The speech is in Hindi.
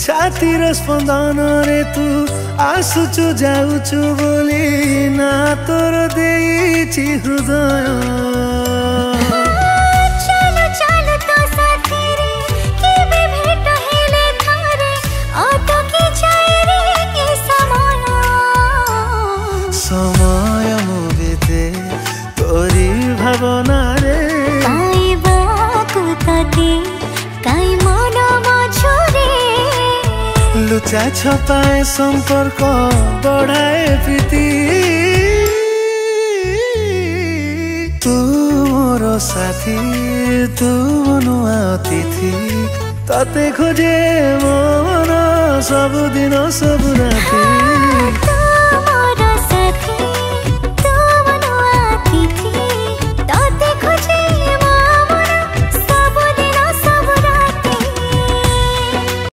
छातीर स्पंदन रे तू आसुचु जाउचु बोली ना तोर देइछि हृदय। चलो चलो तो साथी रे केबे भेट हेले थारे अतो की जाय रे ए समय समय मो बीते तोरी भावना रे पाइबा कुतते काई मन मछुरे लुचा छपाए संपर्क बढ़ाए प्रीति तू मोर साथी तू नुआ अतिथि तते खोजे मन सबुदिन सब राति।